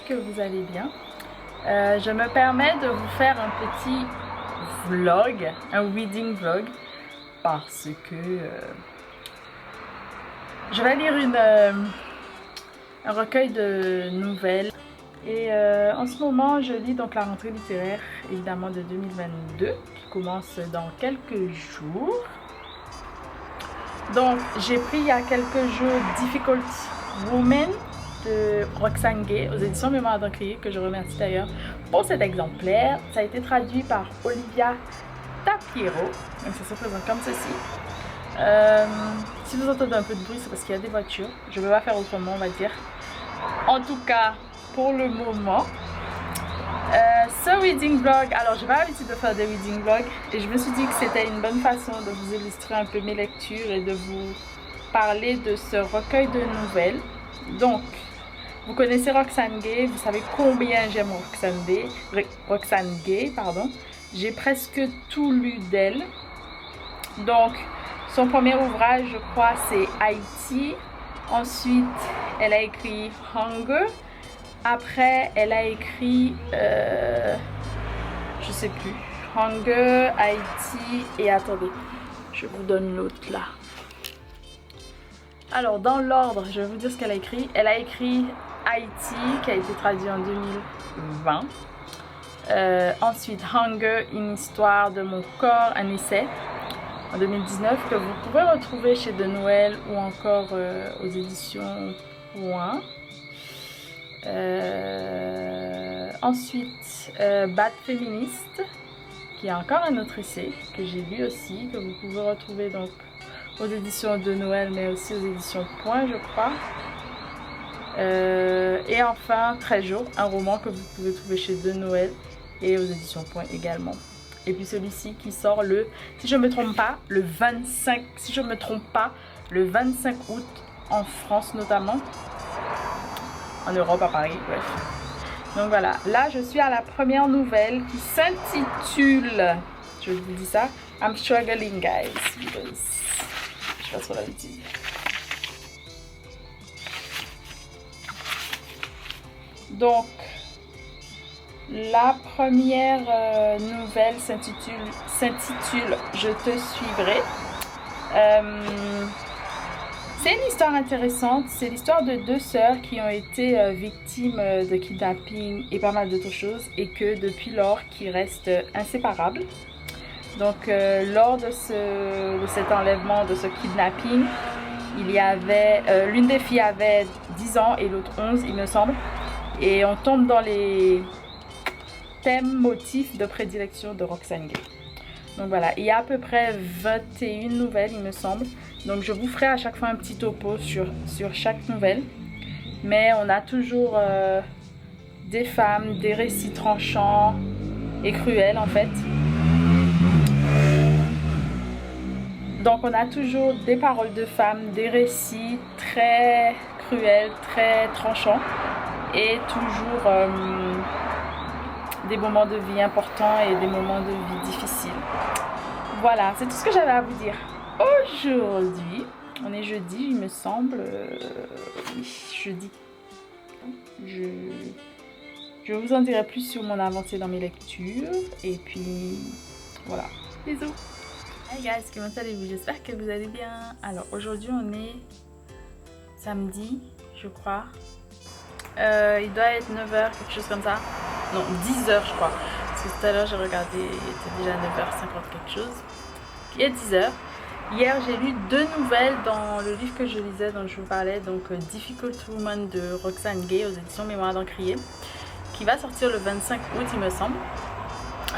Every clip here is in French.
que vous allez bien. Je me permets de vous faire un petit vlog, un reading vlog, parce que je vais lire un recueil de nouvelles. Et en ce moment, je lis donc la rentrée littéraire, évidemment, de 2022, qui commence dans quelques jours. Donc, j'ai pris il y a quelques jours Difficult Woman de Roxane Gay aux éditions Mémoire d'Encrier, que je remercie d'ailleurs pour cet exemplaire. Ça a été traduit par Olivia Tapiero, donc ça se présente comme ceci. Si vous entendez un peu de bruit, c'est parce qu'il y a des voitures. Je ne vais pas faire autrement, on va dire. En tout cas, pour le moment, ce reading vlog, alors j'ai pas l'habitude de faire des reading vlogs et je me suis dit que c'était une bonne façon de vous illustrer un peu mes lectures et de vous parler de ce recueil de nouvelles. Donc, vous connaissez Roxane Gay, vous savez combien j'aime Roxane Gay, pardon. J'ai presque tout lu d'elle. Donc, son premier ouvrage, je crois, c'est Haïti. Ensuite, elle a écrit Hunger. Après, elle a écrit, je sais plus, Hunger, Haïti et attendez, je vous donne l'autre là. Alors, dans l'ordre, je vais vous dire ce qu'elle a écrit. Elle a écrit Haïti, qui a été traduit en 2020. Ensuite, Hunger, une histoire de mon corps, un essai, en 2019, que vous pouvez retrouver chez De Noël ou encore aux éditions Point. Ensuite, Bad Féministe, qui est encore un autre essai que j'ai lu aussi, que vous pouvez retrouver donc aux éditions De Noël, mais aussi aux éditions Point, je crois. Et enfin, 13 jours, un roman que vous pouvez trouver chez De Noël et aux éditions Point également. Et puis celui-ci qui sort le, si je me trompe pas, le 25, si je me trompe pas, le 25 août en France notamment. En Europe, à Paris, bref. Donc voilà, là je suis à la première nouvelle qui s'intitule, je vous dis ça, I'm struggling guys, because je passe sur l'habitude. Donc, la première nouvelle s'intitule Je te suivrai. C'est une histoire intéressante, c'est l'histoire de deux sœurs qui ont été victimes de kidnapping et pas mal d'autres choses et que depuis lors qui restent inséparables. Donc lors de cet enlèvement, de ce kidnapping, il y avait, l'une des filles avait 10 ans et l'autre 11 il me semble. Et on tombe dans les thèmes, motifs de prédilection de Roxane Gay. Donc voilà, il y a à peu près 21 nouvelles il me semble. Donc je vous ferai à chaque fois un petit topo sur chaque nouvelle. Mais on a toujours des femmes, des récits tranchants et cruels en fait. Donc on a toujours des paroles de femmes, des récits très cruels, très tranchants. Et toujours des moments de vie importants et des moments de vie difficiles. Voilà, c'est tout ce que j'avais à vous dire. Aujourd'hui, on est jeudi, il me semble. Oui, jeudi. Je vous en dirai plus sur mon avancée dans mes lectures. Et puis, voilà. Bisous. Hey guys, comment allez-vous? J'espère que vous allez bien. Alors, aujourd'hui, on est samedi, je crois. Il doit être 9h, quelque chose comme ça. Non, 10h, je crois. Parce que tout à l'heure, j'ai regardé, il était déjà 9h50 quelque chose. Il est 10h. Hier, j'ai lu deux nouvelles dans le livre que je lisais, dont je vous parlais, donc Difficult Woman de Roxane Gay aux éditions Mémoire d'Encrier, qui va sortir le 25 août, il me semble.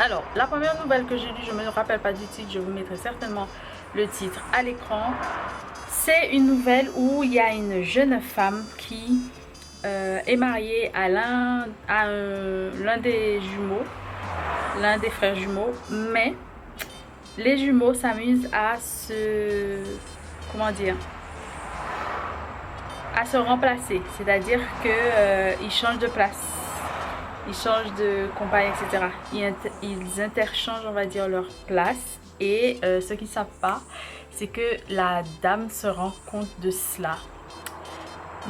Alors, la première nouvelle que j'ai lue, je ne me rappelle pas du titre, je vous mettrai certainement le titre à l'écran. C'est une nouvelle où il y a une jeune femme qui est mariée à l'un des jumeaux, l'un des frères jumeaux, mais les jumeaux s'amusent à à se remplacer, c'est-à-dire que ils changent de place, ils changent de compagne, etc. Ils interchangent, on va dire, leur place. Et ce qu'ils ne savent pas, c'est que la dame se rend compte de cela.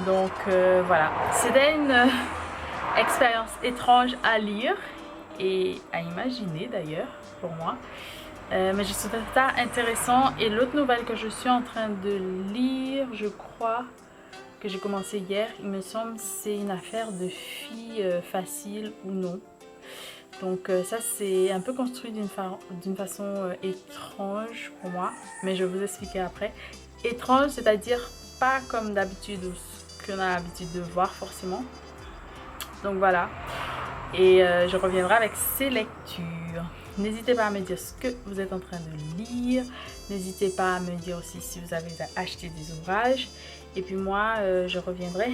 Donc voilà, c'était expérience étrange à lire et à imaginer d'ailleurs pour moi. Mais j'ai trouvé ça intéressant. Et l'autre nouvelle que je suis en train de lire, je crois que j'ai commencé hier, il me semble, c'est une affaire de fille facile ou non. Donc ça c'est un peu construit d'une façon étrange pour moi, mais je vais vous expliquer après. Étrange, c'est-à-dire pas comme d'habitude ou ce qu'on a l'habitude de voir forcément. Donc voilà, et je reviendrai avec ces lectures. N'hésitez pas à me dire ce que vous êtes en train de lire. N'hésitez pas à me dire aussi si vous avez acheté des ouvrages. Et puis moi, je reviendrai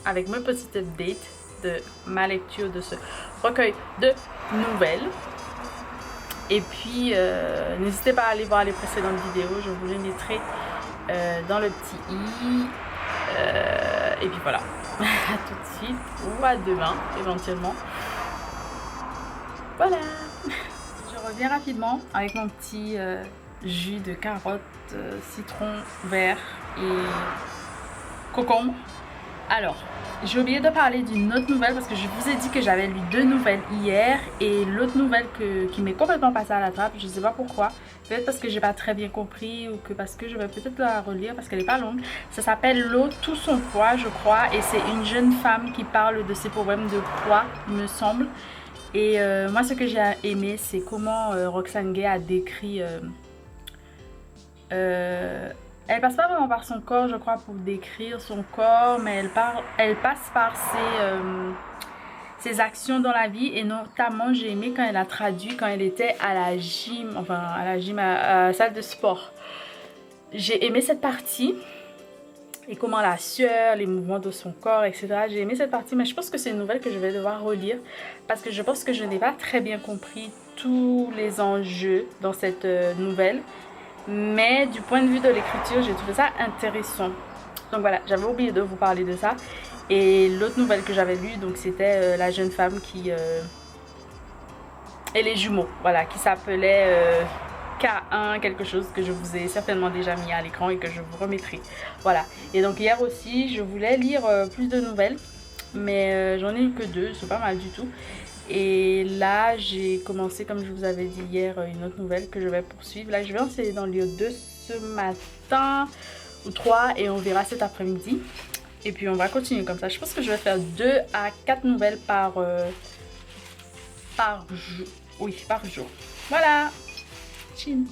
avec mes petites updates de ma lecture de ce recueil de nouvelles. Et puis, n'hésitez pas à aller voir les précédentes vidéos. Je vous les mettrai dans le petit i. Et puis voilà. À tout de suite ou à demain éventuellement. Voilà. Je reviens rapidement avec mon petit jus de carotte, citron vert et concombre. Alors, j'ai oublié de parler d'une autre nouvelle parce que je vous ai dit que j'avais lu 2 nouvelles hier et l'autre nouvelle qui m'est complètement passée à la trappe, je ne sais pas pourquoi. Peut-être parce que j'ai pas très bien compris ou que parce que je vais peut-être la relire parce qu'elle n'est pas longue. Ça s'appelle L'eau, tout son poids, je crois, et c'est une jeune femme qui parle de ses problèmes de poids, il me semble. Et moi, ce que j'ai aimé, c'est comment Roxane Gay a décrit... elle passe pas vraiment par son corps, je crois, pour décrire son corps, mais elle passe par ses actions dans la vie. Et notamment, j'ai aimé quand elle a traduit, quand elle était à la gym, enfin à la gym, à la salle de sport. J'ai aimé cette partie. Et comment la sueur, les mouvements de son corps, etc. J'ai aimé cette partie, mais je pense que c'est une nouvelle que je vais devoir relire parce que je pense que je n'ai pas très bien compris tous les enjeux dans cette nouvelle. Mais du point de vue de l'écriture, j'ai trouvé ça intéressant. Donc voilà, j'avais oublié de vous parler de ça. Et l'autre nouvelle que j'avais lue, donc c'était la jeune femme qui... et les jumeaux, voilà, qui s'appelait... K1 quelque chose que je vous ai certainement déjà mis à l'écran et que je vous remettrai. Voilà. Et donc hier aussi, je voulais lire plus de nouvelles, mais j'en ai eu que 2, c'est pas mal du tout. Et là, j'ai commencé, comme je vous avais dit hier, une autre nouvelle que je vais poursuivre. Là, je vais essayer d'en lire 2 ce matin ou 3 et on verra cet après-midi. Et puis on va continuer comme ça. Je pense que je vais faire 2 à 4 nouvelles par jour. Oui, par jour. Voilà. Chin.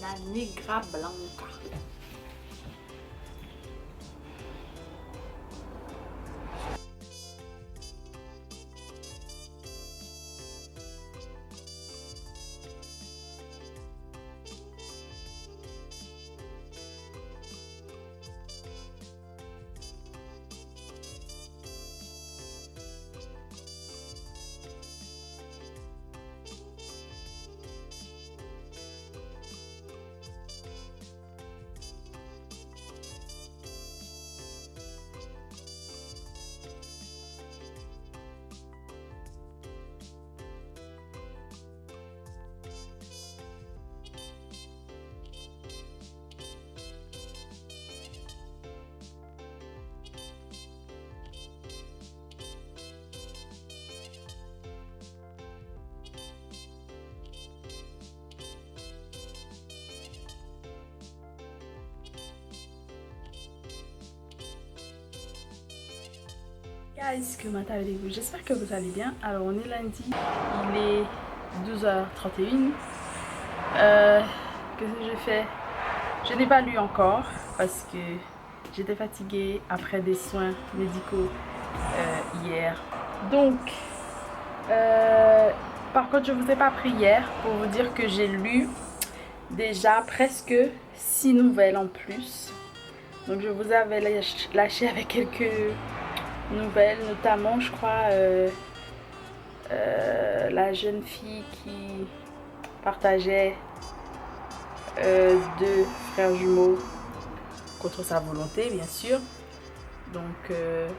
La Negra Blanca. Guys, comment allez-vous? J'espère que vous allez bien. Alors on est lundi, il est 12h31. Qu'est-ce que j'ai fait? Je n'ai pas lu encore parce que j'étais fatiguée après des soins médicaux hier. Donc, par contre je ne vous ai pas pris hier pour vous dire que j'ai lu déjà presque 6 nouvelles en plus. Donc je vous avais lâché avec quelques nouvelles, notamment je crois la jeune fille qui partageait 2 frères jumeaux contre sa volonté, bien sûr. Donc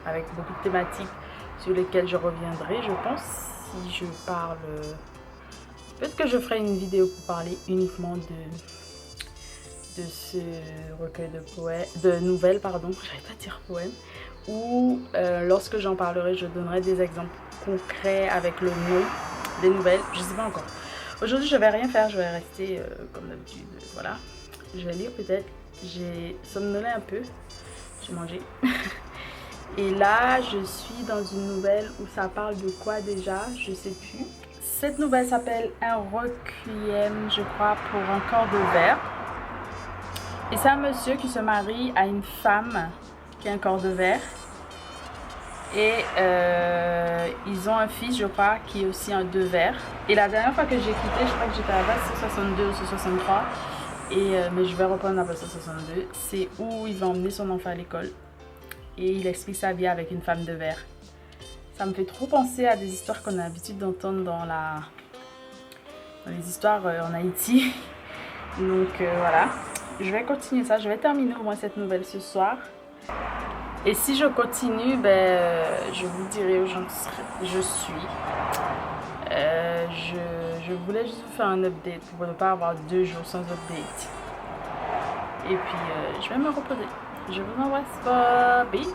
avec beaucoup de thématiques sur lesquelles je reviendrai, je pense, si je parle. Peut-être que je ferai une vidéo pour parler uniquement de ce recueil de nouvelles, pardon, j'arrive pas à dire poème, ou lorsque j'en parlerai, je donnerai des exemples concrets avec le nom des nouvelles, je sais pas encore. Aujourd'hui, je vais rien faire, je vais rester comme d'habitude, voilà. Je vais lire peut-être, j'ai somnolé un peu, j'ai mangé. Et là, je suis dans une nouvelle où ça parle de quoi déjà, je sais plus. Cette nouvelle s'appelle Un requiem, je crois, pour un corps de verre. Et c'est un monsieur qui se marie à une femme qui a un corps de verre. Et ils ont un fils, je crois, qui est aussi un de verre. Et la dernière fois que j'ai quitté, je crois que j'étais à la base 162 ou 163. Mais je vais reprendre la base 162. C'est où il va emmener son enfant à l'école. Et il explique sa vie avec une femme de verre. Ça me fait trop penser à des histoires qu'on a l'habitude d'entendre dans les histoires en Haïti. Donc voilà. Je vais continuer ça. Je vais terminer au moins cette nouvelle ce soir. Et si je continue, je vous dirai où je suis. Je voulais juste vous faire un update pour ne pas avoir 2 jours sans update. Et puis, je vais me reposer. Je vous embrasse pas. Bisous.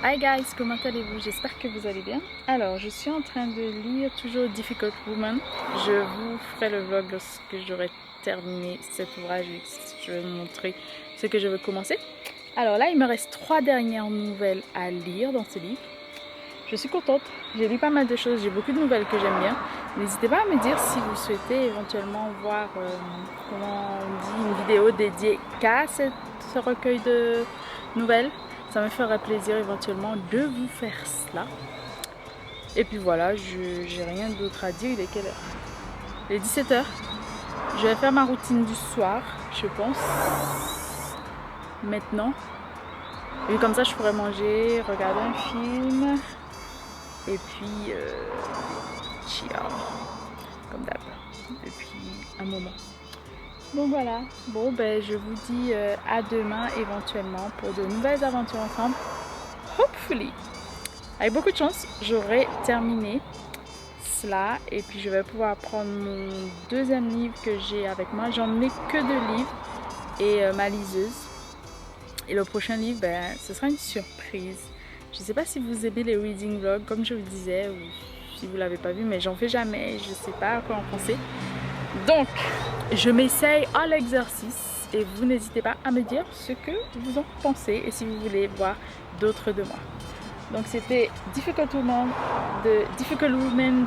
Hi guys, comment allez-vous? J'espère que vous allez bien. Alors, je suis en train de lire toujours Difficult Woman. Je vous ferai le vlog lorsque j'aurai terminé cet ouvrage et je vais vous montrer ce que je veux commencer. Alors là, il me reste 3 dernières nouvelles à lire dans ce livre. Je suis contente, j'ai lu pas mal de choses, j'ai beaucoup de nouvelles que j'aime bien. N'hésitez pas à me dire si vous souhaitez éventuellement voir comment on dit, une vidéo dédiée qu'à ce recueil de nouvelles. Ça me ferait plaisir éventuellement de vous faire cela. Et puis voilà, j'ai rien d'autre à dire. Il est quelle heure? Il est 17h. Je vais faire ma routine du soir, je pense. Maintenant. Et comme ça, je pourrais manger, regarder un film. Et puis, chill. Comme d'hab. Depuis un moment. Donc voilà, bon je vous dis à demain éventuellement pour de nouvelles aventures ensemble. Hopefully. Avec beaucoup de chance, j'aurai terminé cela et puis je vais pouvoir prendre mon 2e livre que j'ai avec moi. J'en mets que 2 livres et ma liseuse. Et le prochain livre, ce sera une surprise. Je ne sais pas si vous aimez les reading vlogs comme je vous disais ou si vous ne l'avez pas vu, mais j'en fais jamais. Je ne sais pas à quoi en penser. Donc, je m'essaye à l'exercice et vous n'hésitez pas à me dire ce que vous en pensez et si vous voulez voir d'autres de moi. Donc c'était Difficult Woman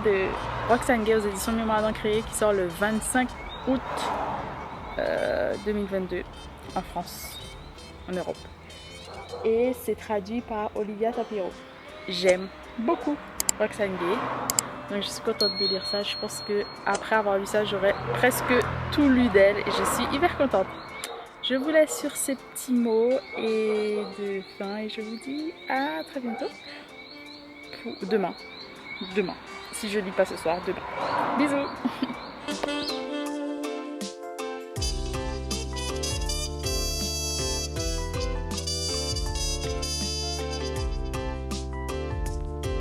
de Roxane Gay aux éditions Mémoire d'Ancré qui sort le 25 août 2022 en France, en Europe. Et c'est traduit par Olivia Tapiro. J'aime beaucoup Roxane Gay, donc je suis contente de lire ça. Je pense que après avoir lu ça, j'aurais presque tout lu d'elle et je suis hyper contente. Je vous laisse sur ces petits mots et de fin et je vous dis à très bientôt. Demain. Si je lis pas ce soir, demain. Bisous.